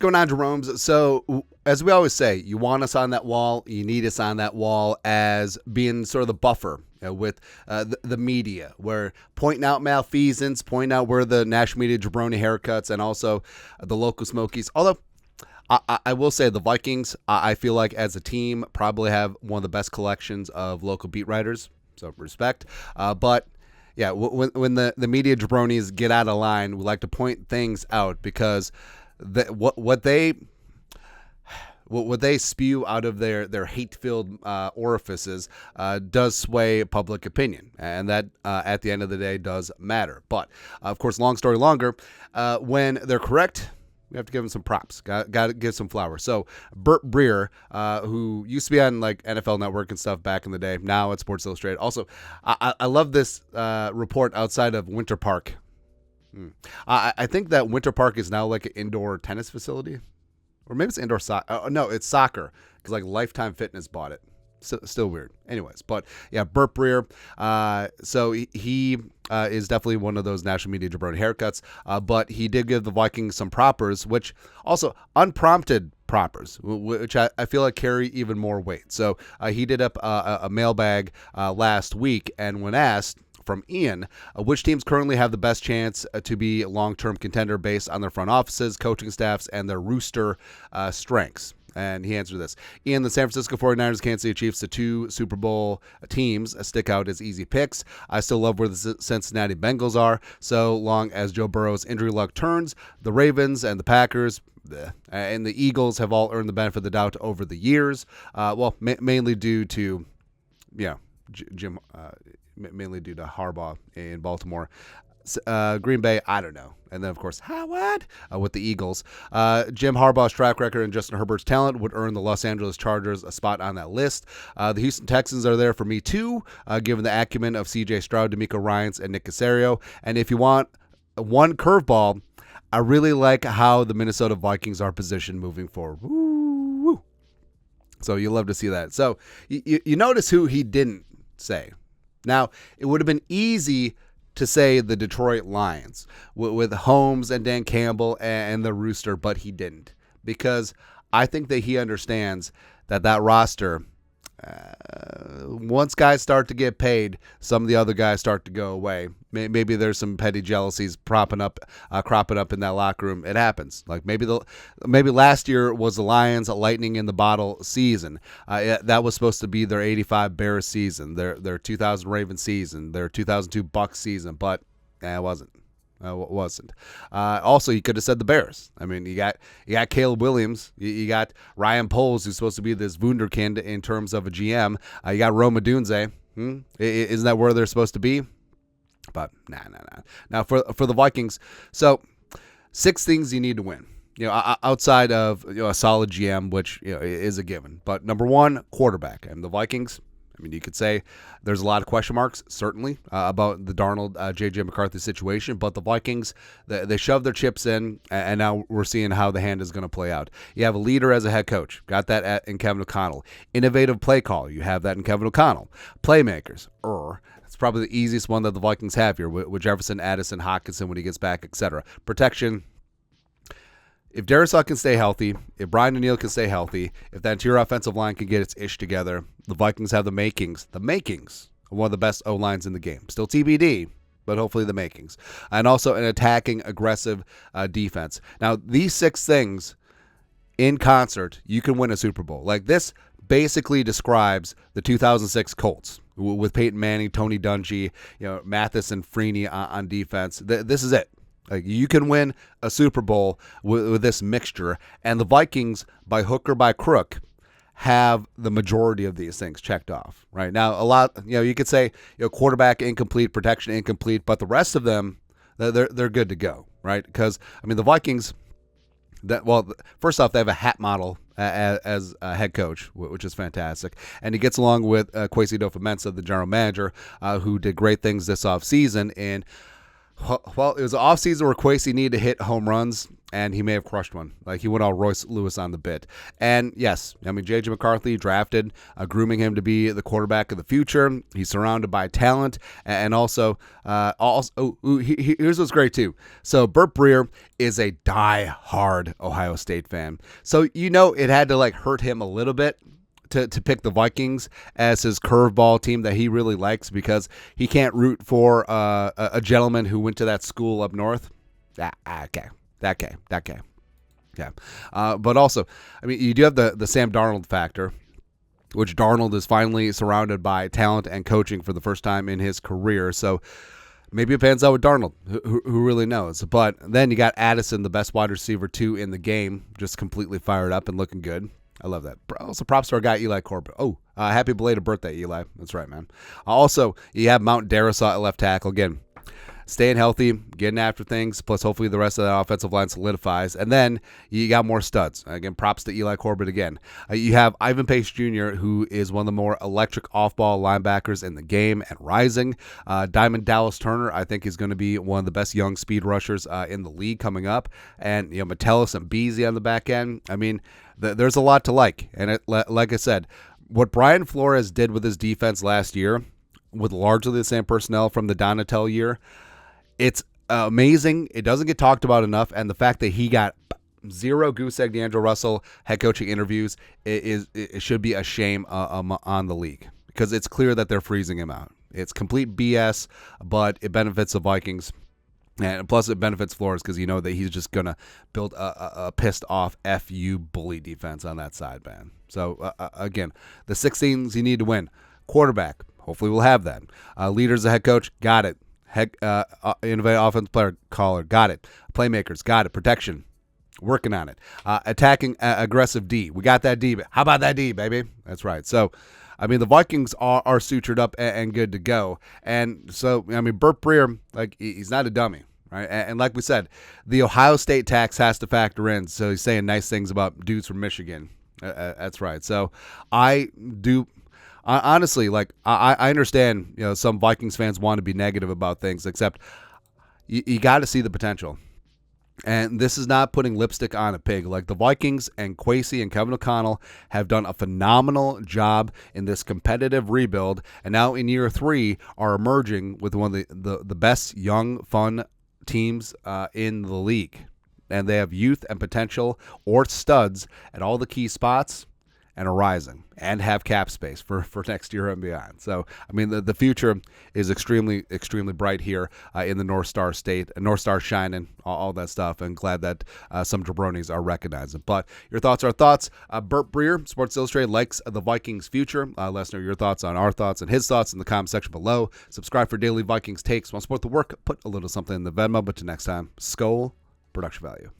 going on, Jeromes? So, as we always say, you want us on that wall. You need us on that wall as being sort of the buffer with the media. We're pointing out malfeasance, pointing out where the national media jabroni haircuts, and also the local Smokies. Although, I will say the Vikings, I feel like as a team, probably have one of the best collections of local beat writers. So, respect. But yeah, when the media jabronis get out of line, we like to point things out because what they spew out of their hate-filled orifices does sway public opinion, and that at the end of the day does matter. But of course, long story longer, when they're correct, we have to give them some props. Got to give some flowers. So Bert Breer, who used to be on like NFL Network and stuff back in the day, now at Sports Illustrated. Also, I love this report outside of Winter Park. I think that Winter Park is now like an indoor tennis facility, or maybe it's indoor soccer. No, it's soccer because like Lifetime Fitness bought it. Still weird. Anyways, but yeah, Bert Breer. So he is definitely one of those national media jabroni haircuts. But he did give the Vikings some propers, which also unprompted propers, which I feel like carry even more weight. So he did up a mailbag last week, and when asked from Ian, which teams currently have the best chance to be a long-term contender based on their front offices, coaching staffs, and their rooster strengths? And he answered this. Ian, the San Francisco 49ers, Kansas City Chiefs, the two Super Bowl teams stick out as easy picks. I still love where the Cincinnati Bengals are, so long as Joe Burrow's injury luck turns. The Ravens and the Packers and the Eagles have all earned the benefit of the doubt over the years. Mainly due to, Jim, mainly due to Harbaugh in Baltimore. Green Bay, I don't know. And then, of course, Howard with the Eagles. Jim Harbaugh's track record and Justin Herbert's talent would earn the Los Angeles Chargers a spot on that list. The Houston Texans are there for me, too, given the acumen of C.J. Stroud, D'Amico Ryans, and Nick Caserio. And if you want one curveball, I really like how the Minnesota Vikings are positioned moving forward. Woo! So you love to see that. So you notice who he didn't say. Now, it would have been easy to say the Detroit Lions with Holmes and Dan Campbell and the Rooster, but he didn't, because I think that he understands that roster, once guys start to get paid, some of the other guys start to go away. Maybe there's some petty jealousies cropping up in that locker room. It happens. Like maybe last year was the Lions a lightning in the bottle season. That was supposed to be their 85 Bears season, their 2000 Ravens season, their 2002 Bucks season, but it wasn't. It wasn't. Also, you could have said the Bears. I mean, you got Caleb Williams. You got Ryan Poles, who's supposed to be this wunderkind in terms of a GM. You got Rome Odunze. Isn't that where they're supposed to be? But nah. Now for the Vikings, so 6 things you need to win. Outside of a solid GM, which is a given. But number 1, quarterback. And the Vikings, I mean, you could say there's a lot of question marks, certainly, about the Darnold, J.J. McCarthy situation, but the Vikings, they shoved their chips in, and now we're seeing how the hand is going to play out. You have a leader as a head coach. Got that in Kevin O'Connell. Innovative play call. You have that in Kevin O'Connell. Playmakers. It's probably the easiest one that the Vikings have here with Jefferson, Addison, Hockenson when he gets back, etc. Protection. If Darisaw can stay healthy, if Brian O'Neill can stay healthy, if that interior offensive line can get its ish together, the Vikings have the makings of one of the best O-lines in the game. Still TBD, but hopefully the makings. And also an attacking, aggressive defense. Now, these 6 things in concert, you can win a Super Bowl. Like this basically describes the 2006 Colts with Peyton Manning, Tony Dungy, Mathis and Freeney on defense. This is it. Like you can win a Super Bowl with this mixture, and the Vikings, by hook or by crook, have the majority of these things checked off. Right now, a lot, you could say, quarterback incomplete, protection incomplete, but the rest of them, they're good to go, right? Because I mean, the Vikings, first off, they have a hat model as a head coach, which is fantastic, and he gets along with Kwesi Adofo-Mensah, the general manager, who did great things this offseason. And well, it was an offseason where Kwesi needed to hit home runs. and he may have crushed one. Like, he went all Royce Lewis on the bit. And yes, I mean, J.J. McCarthy drafted, grooming him to be the quarterback of the future. He's surrounded by talent, and also here's what's great too. So Bert Breer is a die-hard Ohio State fan. So it had to like hurt him a little bit to pick the Vikings as his curveball team that he really likes, because he can't root for a gentleman who went to that school up north. Okay. That guy. Yeah. But also, I mean, you do have the Sam Darnold factor, which Darnold is finally surrounded by talent and coaching for the first time in his career. So maybe it pans out with Darnold, who really knows. But then you got Addison, the best wide receiver, too, in the game, just completely fired up and looking good. I love that. Also, props to our guy, Eli Corbett. Oh, happy belated birthday, Eli. That's right, man. Also, you have Mount Darisaw at left tackle. Again, staying healthy, getting after things, plus hopefully the rest of that offensive line solidifies. And then you got more studs. Again, props to Eli Corbett again. You have Ivan Pace Jr., who is one of the more electric off-ball linebackers in the game and rising. Diamond Dallas Turner, I think, is going to be one of the best young speed rushers in the league coming up. And Metellus and Beasley on the back end. I mean, there's a lot to like. And like I said, what Brian Flores did with his defense last year, with largely the same personnel from the Donatel year, it's amazing. It doesn't get talked about enough, and the fact that he got zero goose egg D'Angelo Russell head coaching interviews, it should be a shame on the league, because it's clear that they're freezing him out. It's complete BS, but it benefits the Vikings, and plus it benefits Flores, because that he's just gonna build a pissed off FU bully defense on that side, man. So again, the 6 things you need to win: quarterback, hopefully we'll have that. Leader as a head coach, got it. Innovative offense player caller, got it. Playmakers, got it. Protection, working on it. Attacking aggressive D, we got that D. How about that D, baby? That's right. So, I mean, the Vikings are sutured up and good to go. And so, I mean, Bert Breer, like, he's not a dummy, right? And like we said, the Ohio State tax has to factor in. So he's saying nice things about dudes from Michigan. That's right. So honestly, like, I understand, some Vikings fans want to be negative about things, except you got to see the potential. And this is not putting lipstick on a pig. Like, the Vikings and Kwesi and Kevin O'Connell have done a phenomenal job in this competitive rebuild, and now in year 3 are emerging with one of the best young, fun teams in the league. And they have youth and potential, or studs, at all the key spots, and are rising and have cap space for next year and beyond. So, I mean, the future is extremely, extremely bright here in the North Star State, North Star shining, all that stuff, and glad that some jabronis are recognizing. But your thoughts are thoughts. Bert Breer, Sports Illustrated, likes the Vikings' future. Let us know your thoughts on our thoughts and his thoughts in the comment section below. Subscribe for daily Vikings takes. Want to support the work? Put a little something in the Venmo. But till next time, Skol, production value.